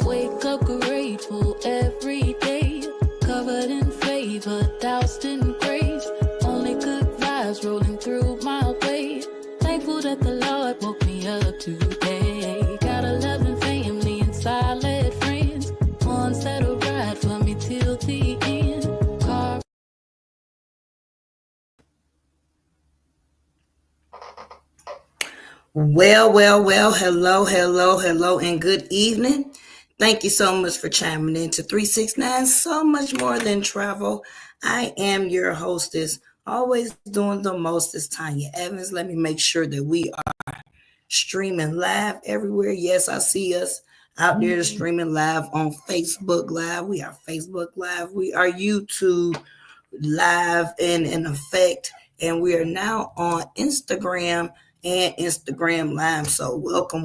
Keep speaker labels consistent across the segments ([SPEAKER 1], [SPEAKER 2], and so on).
[SPEAKER 1] wake up grateful every day, covered in flavor, doused in grace. Only good vibes rolling through my way. Thankful that the Lord woke me up today. Got a loving family and solid friends, ones that'll ride for me till the end.
[SPEAKER 2] Well. Hello, and good evening. Thank you so much for chiming in to 369, so much more than travel. I am your hostess, always doing the most, is Tanya Evans. Let me make sure that we are streaming live everywhere. Yes, I see us out there streaming live on Facebook Live. We are Facebook Live. We are YouTube Live in effect. And we are now on Instagram and Instagram Live. So welcome.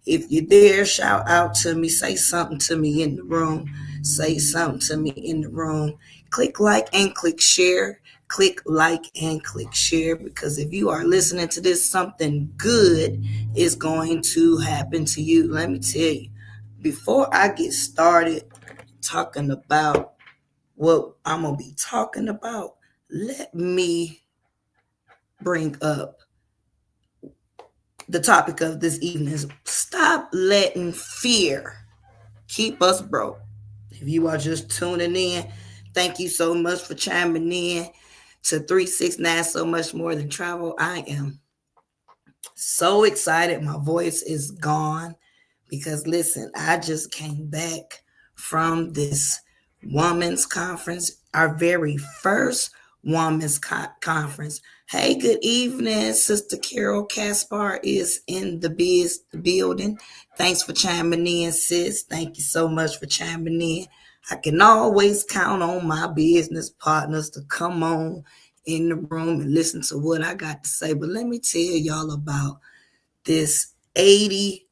[SPEAKER 2] If you're there, shout out to me. Say something to me in the room. Say something to me in the room. Click like and click share. Click like and click share, because if you are listening to this, something good is going to happen to you. Let me tell you, before I get started talking about what I'm going to be talking about, let me bring up the topic of this evening. Stop letting fear keep us broke. If you are just tuning in, thank you so much for chiming in to 369, so much more than travel. I am so excited. My voice is gone because, listen, I just came back from this women's conference, our very first women's conference. Hey, good evening. Sister Carol Caspar is in the building. Thanks for chiming in, sis. Thank you so much for chiming in. I can always count on my business partners to come on in the room and listen to what I got to say. But let me tell y'all about this 80.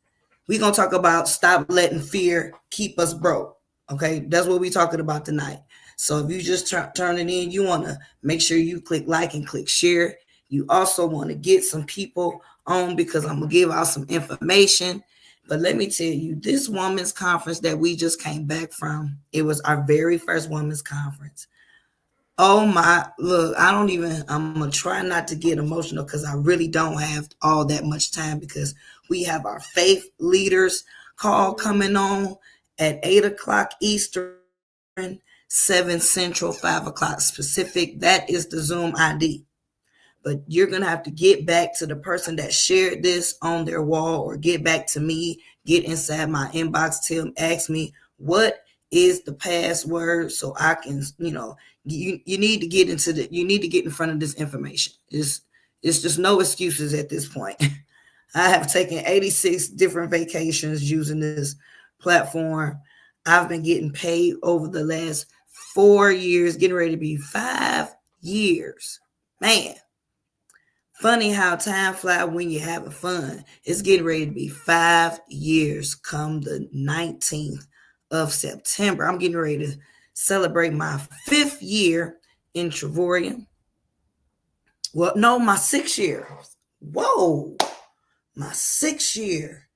[SPEAKER 2] We're going to talk about stop letting fear keep us broke. Okay, that's what we're talking about tonight. So if you just turning in, you want to make sure you click like and click share. You also want to get some people on, because I'm going to give out some information. But let me tell you, this women's conference that we just came back from, it was our very first women's conference. Oh my, look, I'm going to try not to get emotional because I really don't have all that much time, because we have our faith leaders call coming on at 8 o'clock Eastern, 7 Central, 5 o'clock Pacific. That is the Zoom ID. But you're going to have to get back to the person that shared this on their wall, or get back to me, get inside my inbox, ask me what is the password, so I can, you need to get in front of this information. It's just no excuses at this point. I have taken 86 different vacations using this platform. I've been getting paid over the last 4 years, getting ready to be 5 years. Man, funny how time flies when you're having fun. It's getting ready to be 5 years come the 19th of September. I'm getting ready to celebrate my 5th year in Trevorian. Well, no, my 6th year. Whoa, my 6th year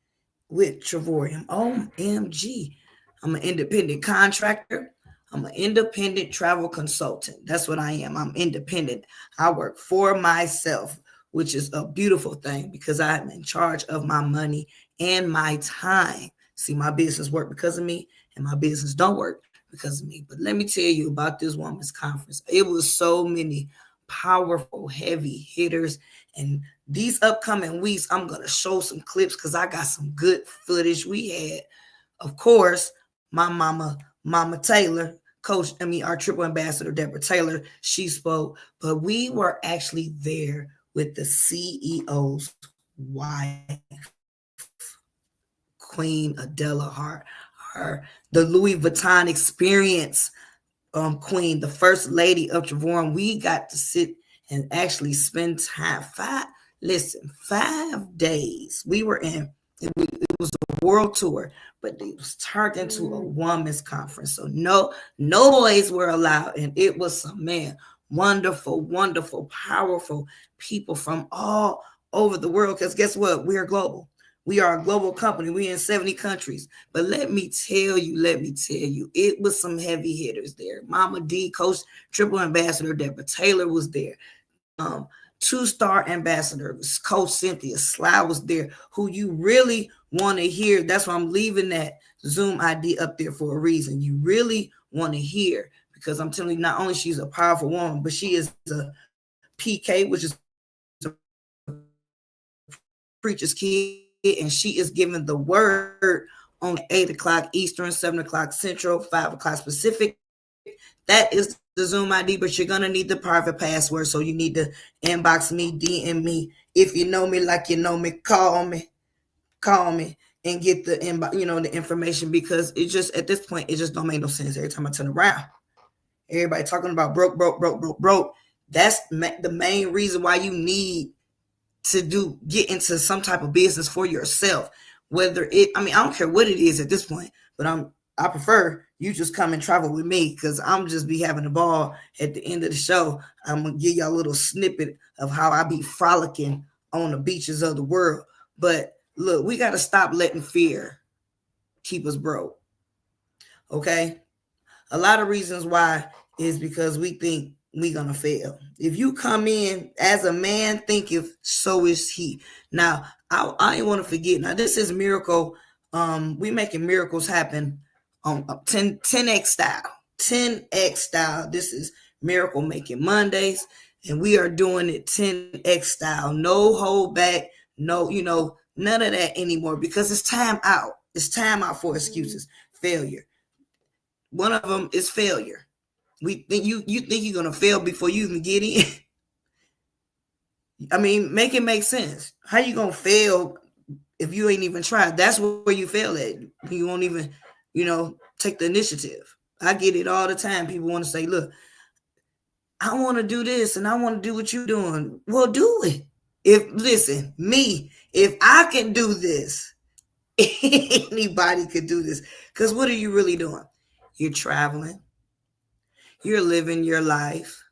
[SPEAKER 2] with Trevorian. OMG. I'm an independent contractor. I'm an independent travel consultant. That's what I am. I'm independent. I work for myself, which is a beautiful thing, because I'm in charge of my money and my time. See, my business work because of me, and my business don't work because of me. But let me tell you about this women's conference. It was so many powerful, heavy hitters. And these upcoming weeks, I'm going to show some clips because I got some good footage. We had, of course, my Mama Taylor, our triple ambassador, Deborah Taylor. She spoke, but we were actually there with the CEO's wife, Queen Adela Hart, the Louis Vuitton experience queen, the first lady of Trevorian. We got to sit and actually spend time. 5 days. We were in, it was a world tour, but it was turned into a women's conference. So no boys were allowed. And it was some, wonderful, powerful people from all over the world. Because guess what? We're global. We are a global company. We in 70 countries. But let me tell you, it was some heavy hitters there. Mama D, Coach Triple Ambassador Deborah Taylor was there. Two-star ambassador, Coach Cynthia Sly was there, who you really want to hear. That's why I'm leaving that Zoom ID up there for a reason. You really want to hear, because I'm telling you, not only she's a powerful woman, but she is a PK, which is a preacher's kid, and she is giving the word on 8 o'clock Eastern, 7 o'clock Central, 5 o'clock Pacific. That is the Zoom ID, but you're gonna need the private password, so you need to inbox me, DM me. If you know me like you know me, call me, and get the inbox, the information, because it just, at this point, it just don't make no sense. Every time I turn around, everybody talking about broke, broke, broke, broke, broke. That's the main reason why you need to get into some type of business for yourself. Whether I don't care what it is at this point, but I prefer you just come and travel with me, because I'm just be having a ball. At the end of the show, I'm gonna give y'all a little snippet of how I be frolicking on the beaches of the world. But look, we got to stop letting fear keep us broke. Okay? A lot of reasons why is because we think we gonna fail. If you come in as a man thinketh, so is he. Now, I ain't want to forget. Now, this is miracle. We making miracles happen on 10x style. 10x style. This is Miracle Making Mondays, and we are doing it 10x style. No hold back. No, none of that anymore, because it's time out. It's time out for excuses. Failure. One of them is failure. We think you think you're gonna fail before you even get in. I mean, make it make sense. How you gonna fail if you ain't even tried? That's where you fail at. You won't even, take the initiative. I get it all the time. People want to say, "Look, I want to do this and I want to do what you're doing." Well, do it. If I can do this, anybody could do this. Because what are you really doing? You're traveling. You're living your life.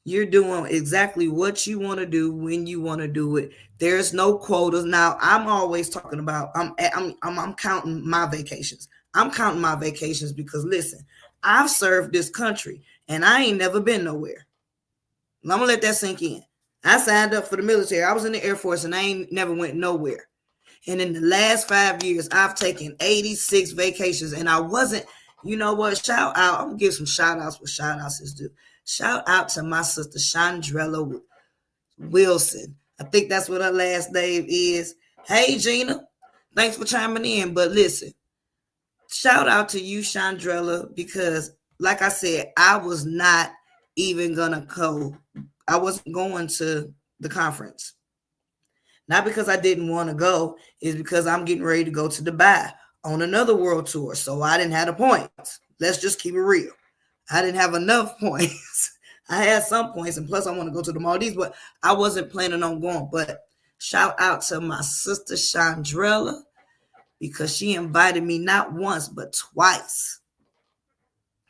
[SPEAKER 2] You're doing exactly what you want to do when you want to do it. There's no quotas. Now, I'm always talking about, I'm counting my vacations. I'm counting my vacations because, listen, I've served this country and I ain't never been nowhere. I'm going to let that sink in. I signed up for the military. I was in the Air Force and I ain't never went nowhere. And in the last 5 years, I've taken 86 vacations, and I wasn't, shout out. I'm going to give some shout outs what shout outs is due. Shout out to my sister, Chandrella Wilson. I think that's what her last name is. Hey, Gina. Thanks for chiming in. But listen, shout out to you, Chandrella, because like I said, I was not even going to go. I wasn't going to the conference. Not because I didn't want to go, is because I'm getting ready to go to Dubai on another world tour. So I didn't have the points. Let's just keep it real. I didn't have enough points. I had some points, and plus I want to go to the Maldives, but I wasn't planning on going. But shout out to my sister Chandrella, because she invited me not once, but twice.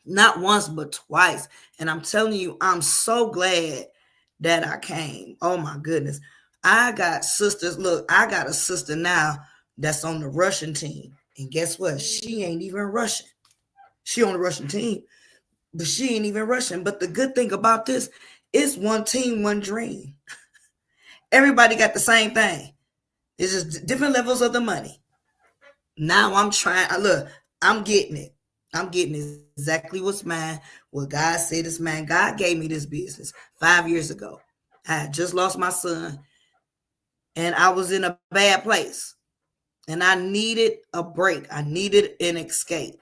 [SPEAKER 2] Not once, but twice. And I'm telling you, I'm so glad that I came. Oh my goodness. I got sisters. Look, I got a sister now that's on the Russian team. And guess what? She ain't even Russian. She on the Russian team, but she ain't even Russian. But the good thing about this is one team, one dream. Everybody got the same thing. It's just different levels of the money. Now I'm trying. Look, I'm getting it. I'm getting exactly what's mine. What God said is mine. God gave me this business 5 years ago. I had just lost my son, and I was in a bad place, and I needed a break. I needed an escape,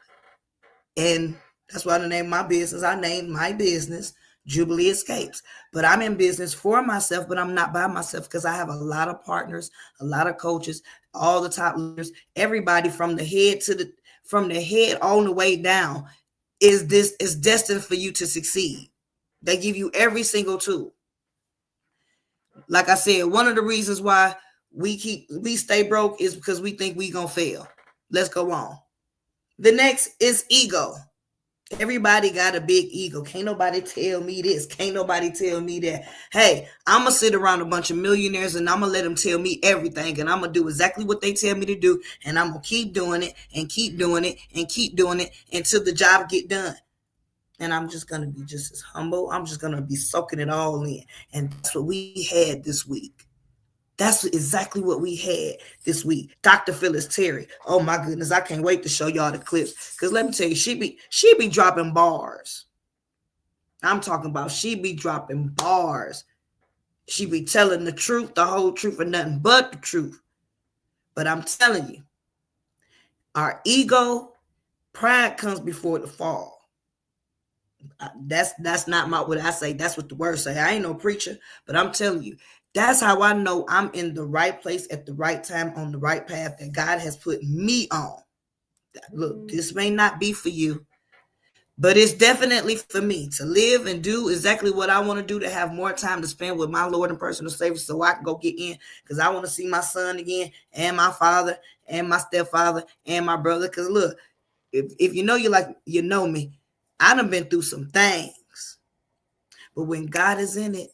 [SPEAKER 2] and that's why I named my business. I named my business Jubilee Escapes. But I'm in business for myself, but I'm not by myself, because I have a lot of partners, a lot of coaches, all the top leaders, everybody from the head all the way down is destined for you to succeed. They give you every single tool. Like I said, one of the reasons why we stay broke is because we think we gonna fail. Let's go on. The next is ego. Everybody got a big ego. Can't nobody tell me this. Can't nobody tell me that. Hey, I'm going to sit around a bunch of millionaires and I'm going to let them tell me everything. And I'm going to do exactly what they tell me to do. And I'm going to keep doing it and keep doing it and keep doing it until the job get done. And I'm just going to be just as humble. I'm just going to be soaking it all in. And that's what we had this week. That's exactly what we had this week. Dr. Phyllis Terry. Oh my goodness, I can't wait to show y'all the clips. Because let me tell you, she be dropping bars. I'm talking about she be dropping bars. She be telling the truth, the whole truth, and nothing but the truth. But I'm telling you, our ego, pride comes before the fall. That's not what I say. That's what the word say. I ain't no preacher, but I'm telling you, that's how I know I'm in the right place at the right time on the right path that God has put me on. Look, this may not be for you, but it's definitely for me to live and do exactly what I want to do, to have more time to spend with my Lord and personal Savior so I can go get in, because I want to see my son again and my father and my stepfather and my brother. Because look, if you know you like you know me, I done been through some things. But when God is in it,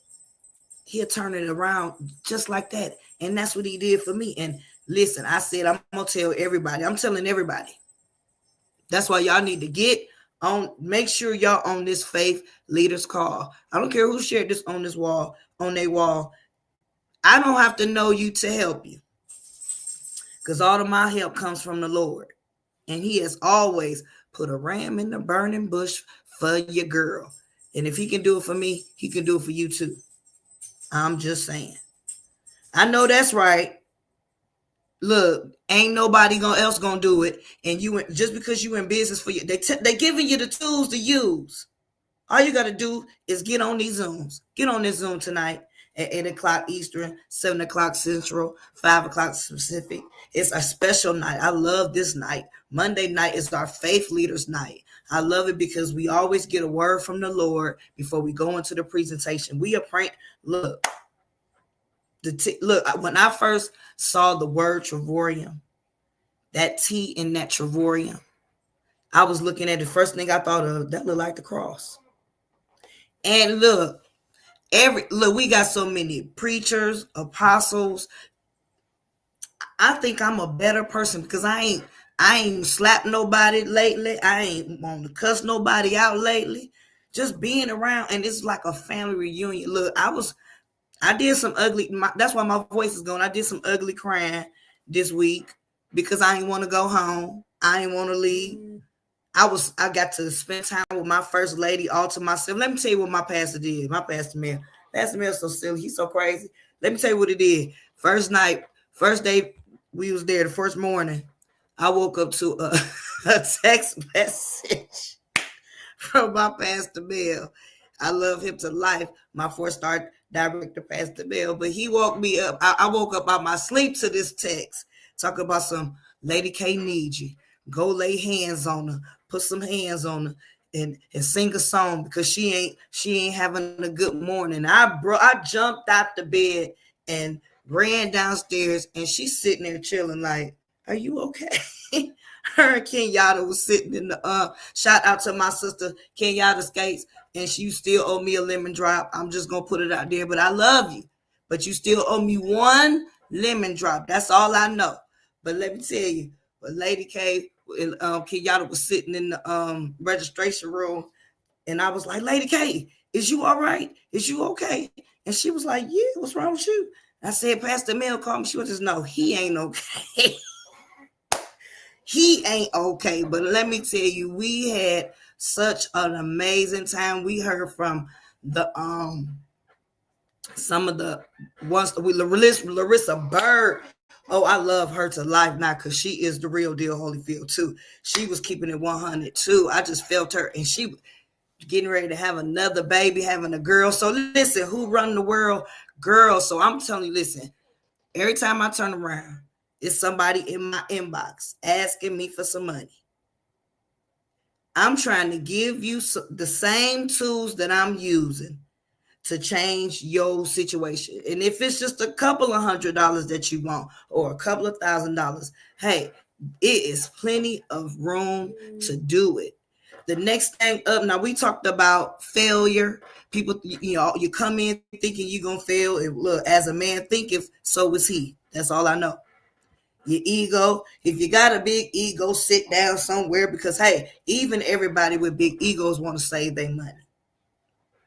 [SPEAKER 2] he'll turn it around just like that. And that's what he did for me. And listen, I said, I'm going to tell everybody. I'm telling everybody. That's why y'all need to get on. Make sure y'all on this faith leaders call. I don't care who shared this on this wall, on their wall. I don't have to know you to help you, because all of my help comes from the Lord. And he has always put a ram in the burning bush for your girl. And if he can do it for me, he can do it for you too. I'm just saying. I know that's right. Look, ain't nobody else gonna do it. And you, just because you in business for you, they giving you the tools to use. All you got to do is get on these Zooms. Get on this Zoom tonight at 8 o'clock Eastern, 7 o'clock Central, 5 o'clock Pacific. It's a special night. I love this night. Monday night is our faith leaders night. I love it because we always get a word from the Lord before we go into the presentation. We are praying. Look, when I first saw the word Trevorium, that T in that Trevorium, I was looking at the first thing I thought of, that looked like the cross. And look, we got so many preachers, apostles. I think I'm a better person because I ain't slapped nobody lately. I ain't want to cuss nobody out lately. Just being around, and it's like a family reunion. Look, I did some ugly. That's why my voice is going. I did some ugly crying this week because I didn't want to go home. I didn't want to leave. I got to spend time with my first lady all to myself. Let me tell you what my pastor did. My pastor Mel. Pastor Mel's so silly. He's so crazy. Let me tell you what he did. First day we was there, the first morning, I woke up to a text message from my Pastor Mel. I love him to life. My 4-star director, Pastor Mel. But he woke me up. I woke up out my sleep to this text. Talking about some Lady K needs you. Go lay hands on her. Put some hands on her and sing a song because she ain't having a good morning. I jumped out the bed and ran downstairs, and she's sitting there chilling like, are you okay? Her and Kenyatta was sitting in the shout out to my sister Kenyatta Skates, and she still owe me a lemon drop. I'm just gonna put it out there, but I love you. But you still owe me one lemon drop. That's all I know. But let me tell you, but Lady K, Kenyatta was sitting in the registration room, and I was like, Lady K, is you all right? Is you okay? And she was like, yeah, what's wrong with you? I said, Pastor Mel called me. She was just, no, he ain't okay. He ain't okay. But let me tell you, we had such an amazing time. We heard from the some of the ones we Larissa Bird. Oh, I love her to life now because she is the real deal, Holyfield too. She was keeping it 100 too. I just felt her, and she getting ready to have another baby, having a girl. So listen, who run the world? Girls. So I'm telling you, listen, every time I turn around, it's somebody in my inbox asking me for some money. I'm trying to give you the same tools that I'm using to change your situation. And if it's just a couple of $100 that you want, or a couple of $1,000, hey, it is plenty of room to do it. The next thing up, now we talked about failure. People, you come in thinking you're gonna fail. And look, as a man thinketh, so is he. That's all I know. Your ego, if you got a big ego, sit down somewhere because hey, even everybody with big egos want to save their money.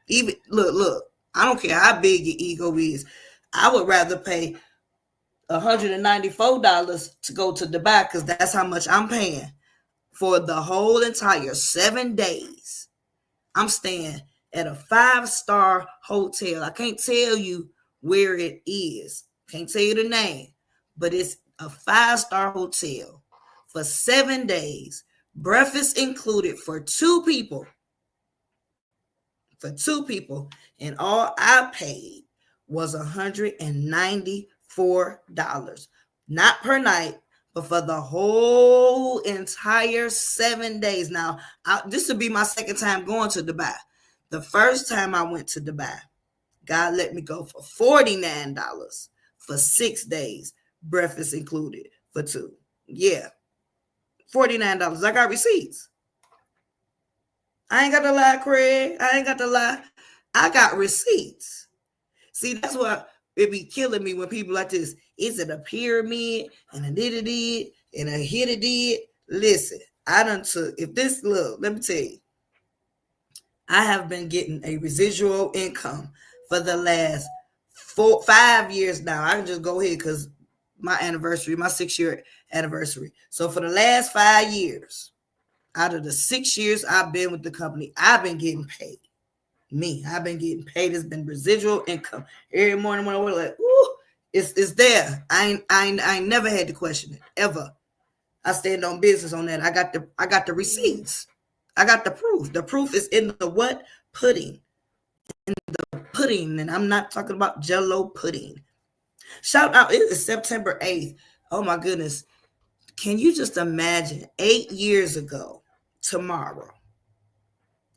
[SPEAKER 2] Even look, I don't care how big your ego is. I would rather pay $194 to go to Dubai because that's how much I'm paying for the whole entire 7 days. I'm staying at a 5-star hotel. I can't tell you where it is. Can't tell you the name, but it's a 5-star hotel for 7 days. Breakfast included for two people. And all I paid was $194. Not per night, but for the whole entire 7 days. Now, this would be my second time going to Dubai. The first time I went to Dubai, God let me go for $49 for 6 days, breakfast included for two. Yeah, $49. I got receipts. I ain't got to lie, Craig. I ain't got to lie. I got receipts. See, that's what it be killing me when people like this. Is it a pyramid and a did it and a hit it did? Listen, I done took, if this, look, let me tell you, I have been getting a residual income for the last 5 years now. I can just go ahead because my 6-year anniversary. So for the last 5 years, out of the 6 years I've been with the company, I've been getting paid. I've been getting paid. It's been residual income. Every morning when I wake like, ooh, it's there. I ain't never had to question it ever. I stand on business on that. I got the receipts. I got the proof. The proof is in the what? Pudding. In the pudding. And I'm not talking about Jell-O pudding. Shout out. It is September 8th. Oh my goodness. Can you just imagine 8 years ago tomorrow,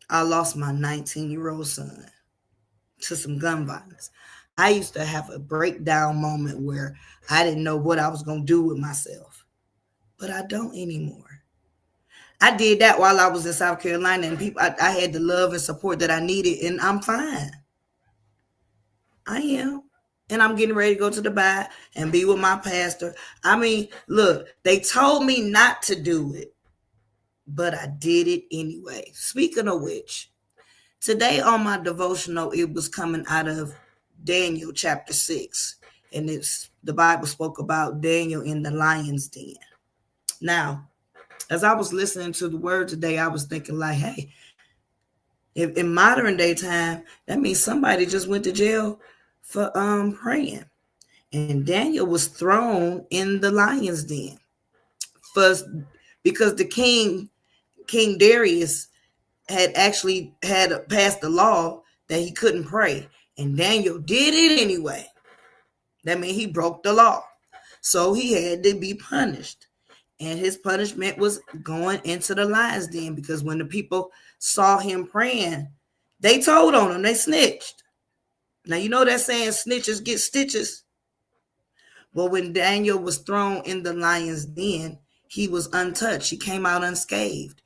[SPEAKER 2] I lost my 19-year-old son to some gun violence. I used to have a breakdown moment where I didn't know what I was going to do with myself, but I don't anymore. I did that while I was in South Carolina, and I had the love and support that I needed, and I'm fine. I am. And I'm getting ready to go to Dubai and be with my pastor. I mean, look, they told me not to do it, but I did it anyway. Speaking of which, today on my devotional, it was coming out of Daniel chapter 6. And the Bible spoke about Daniel in the lion's den. Now, as I was listening to the word today, I was thinking like, hey, if in modern day time, that means somebody just went to jail for praying. And Daniel was thrown in the lion's den first because the King Darius had actually had passed the law that he couldn't pray, and Daniel did it anyway. That means he broke the law, so he had to be punished, and his punishment was going into the lion's den because when the people saw him praying, they told on him. They snitched. Now you know that saying, snitches get stitches. Well, when Daniel was thrown in the lion's den, he was untouched. He came out unscathed.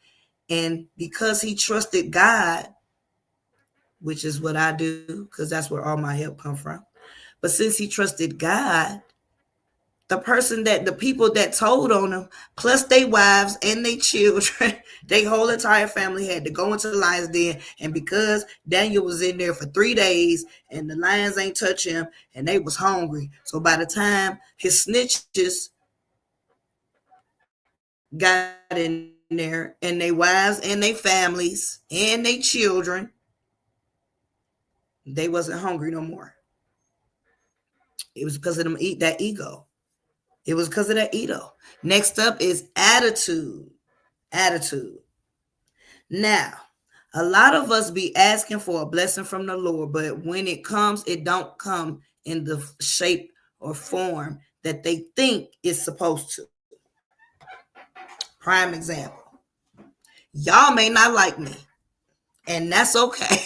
[SPEAKER 2] And because he trusted God, which is what I do, because that's where all my help come from. But since he trusted God, the people that told on him, plus their wives and their children, their whole entire family had to go into the lion's den. And because Daniel was in there for 3 days and the lions ain't touch him and they was hungry. So by the time his snitches got in there and their wives and their families and their children, they wasn't hungry no more. It was because of them that ego. It was because of that ego. Next up is attitude. Now, a lot of us be asking for a blessing from the Lord, but when it comes, it don't come in the shape or form that they think it's supposed to. Prime example. Y'all may not like me, and that's okay.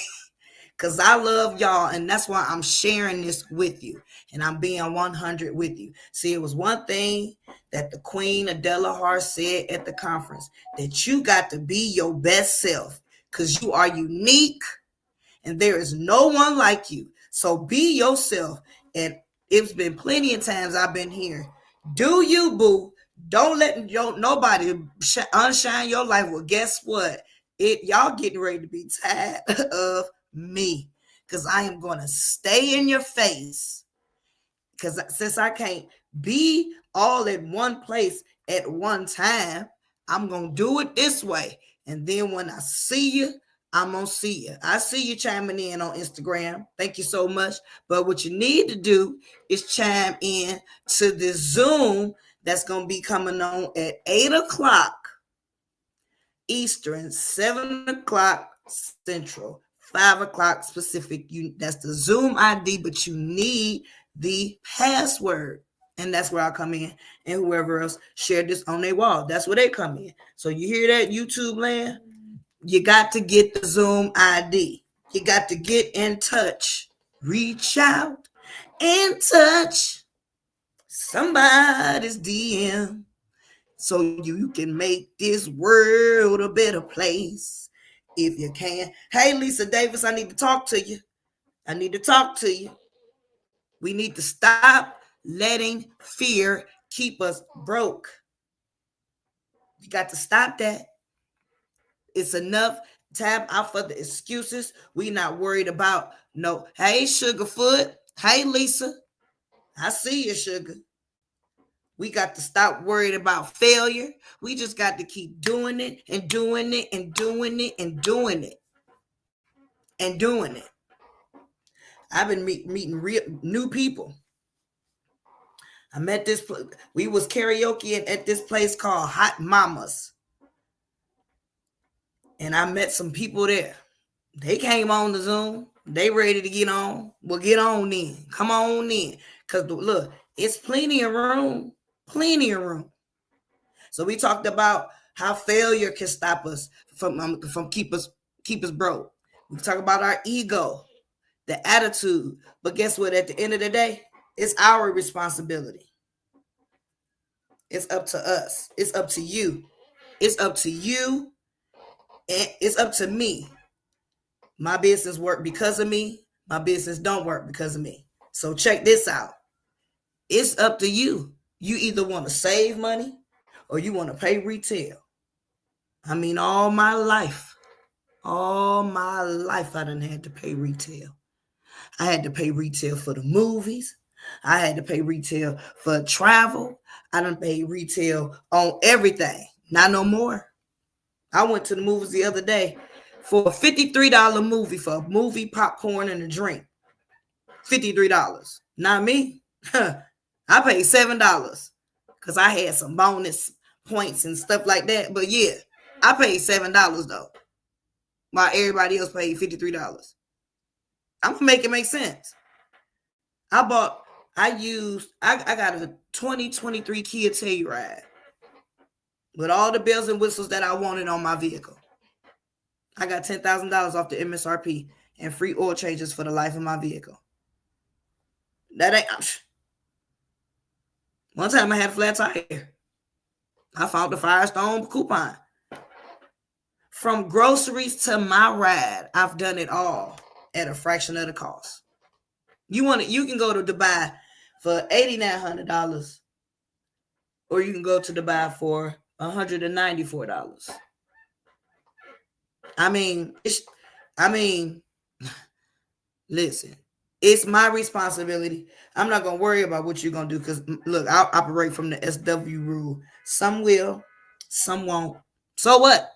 [SPEAKER 2] because I love y'all, and that's why I'm sharing this with you, and I'm being 100 with you. See, it was one thing that the Queen Adela Hart said at the conference, that you got to be your best self because you are unique and there is no one like you. So be yourself. And it's been plenty of times I've been here. Do you, boo? Don't let nobody unshine your life. Well, guess what? Y'all getting ready to be tired of me because I am going to stay in your face. Because since I can't be all at one place at one time, I'm going to do it this way. And then when I see you, I'm going to see you. I see you chiming in on Instagram. Thank you so much. But what you need to do is chime in to this Zoom that's going to be coming on at 8 o'clock Eastern, 7 o'clock Central, 5 o'clock Pacific. That's the Zoom ID, but you need the password. And that's where I come in, and whoever else shared this on their wall. That's where they come in. So you hear that, YouTube land? You got to get the Zoom ID. You got to get in touch. Reach out and touch somebody's DM so you can make this world a better place if you can. Hey, Lisa Davis, I need to talk to you. I need to talk to you. We need to stop letting fear keep us broke. You got to stop that. It's enough time out for the excuses. We not worried about no, hey, Sugarfoot. Hey, Lisa. I see you, Sugar. We got to stop worried about failure. We just got to keep doing it and doing it and doing it and doing it and doing it. I've been meeting real new people. I met this. We was karaoke at this place called Hot Mamas, and I met some people there. They came on the Zoom. They ready to get on. Well, get on then. Come on in, cause look, it's plenty of room. Plenty of room. So we talked about how failure can stop us from keep us broke. We talk about our ego, the attitude. But guess what? At the end of the day, it's our responsibility. It's up to us. It's up to you. It's up to you. And it's up to me. My business work because of me. My business don't work because of me. So check this out. It's up to you. You either want to save money or you want to pay retail. I mean, all my life, I done had to pay retail. I had to pay retail for the movies. I had to pay retail for travel. I done paid retail on everything. Not no more. I went to the movies the other day for a $53 movie for a movie, popcorn, and a drink. $53. Not me. I paid $7 because I had some bonus points and stuff like that. But yeah, I paid $7 though, while everybody else paid $53. I'm gonna make it make sense. I got a 2023 Kia Telluride with all the bells and whistles that I wanted on my vehicle. I got $10,000 off the MSRP and free oil changes for the life of my vehicle. That ain't. One time I had a flat tire. I found the Firestone coupon. From groceries to my ride, I've done it all at a fraction of the cost. You can go to Dubai for $8,900, or you can go to Dubai for $194. I mean, listen, it's my responsibility. I'm not gonna worry about what you're gonna do because look, I'll operate from the SW rule. Some will, some won't. So what?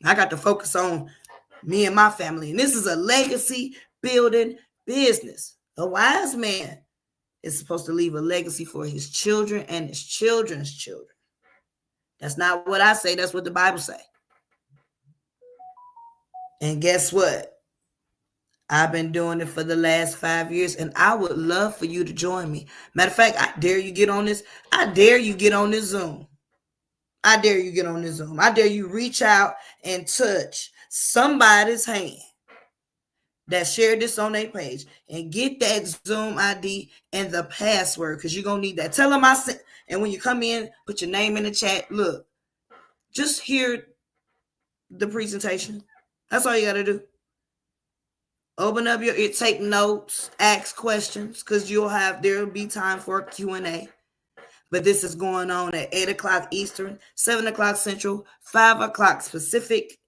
[SPEAKER 2] I got to focus on me and my family. And this is a legacy building business. A wise man is supposed to leave a legacy for his children and his children's children. That's not what I say. That's what the Bible say. And guess what? I've been doing it for the last 5 years, and I would love for you to join me. Matter of fact, I dare you get on this. I dare you get on this Zoom. I dare you get on this Zoom. I dare you reach out and touch somebody's hand. that shared this on their page and get that Zoom ID and the password, because you're going to need that. Tell them I sent, and when you come in, put your name in the chat. Look, just hear the presentation. That's all you got to do. Open up your ear, take notes, ask questions, because there'll be time for a Q&A. But this is going on at 8 o'clock Eastern, 7 o'clock Central, 5 o'clock Pacific,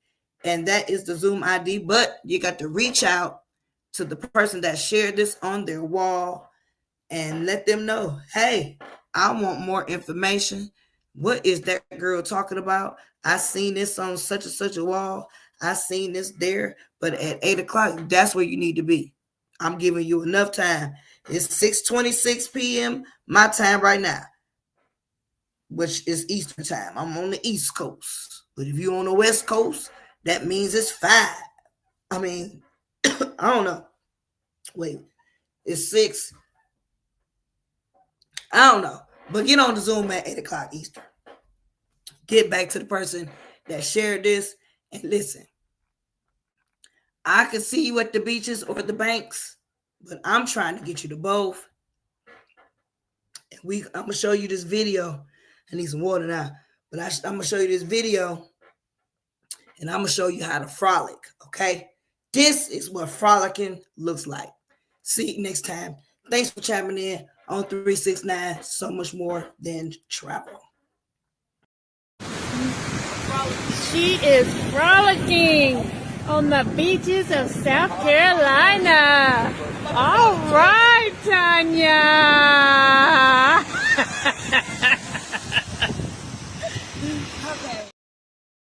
[SPEAKER 2] and that is the Zoom ID. But you got to reach out to the person that shared this on their wall and let them know, hey, I want more information. What is that girl talking about? I seen this on such and such a wall. I seen this there, but at 8 o'clock, that's where you need to be. I'm giving you enough time. It's 6:26 p.m. my time right now, which is Eastern time. I'm on the East Coast. But if you're on the West Coast, that means it's 5. I mean, I don't know. Wait, it's 6. I don't know. But get on the Zoom at 8 o'clock Eastern. Get back to the person that shared this and listen. I can see you at the beaches or the banks, but I'm trying to get you to both. And I'm going to show you this video. I need some water now. But I'm going to show you this video, and I'm going to show you how to frolic, okay? This is what frolicking looks like. See you next time. Thanks for chiming in on 369, so much more than travel.
[SPEAKER 3] She is frolicking on the beaches of South Carolina. All right, Tanya.
[SPEAKER 4] Okay.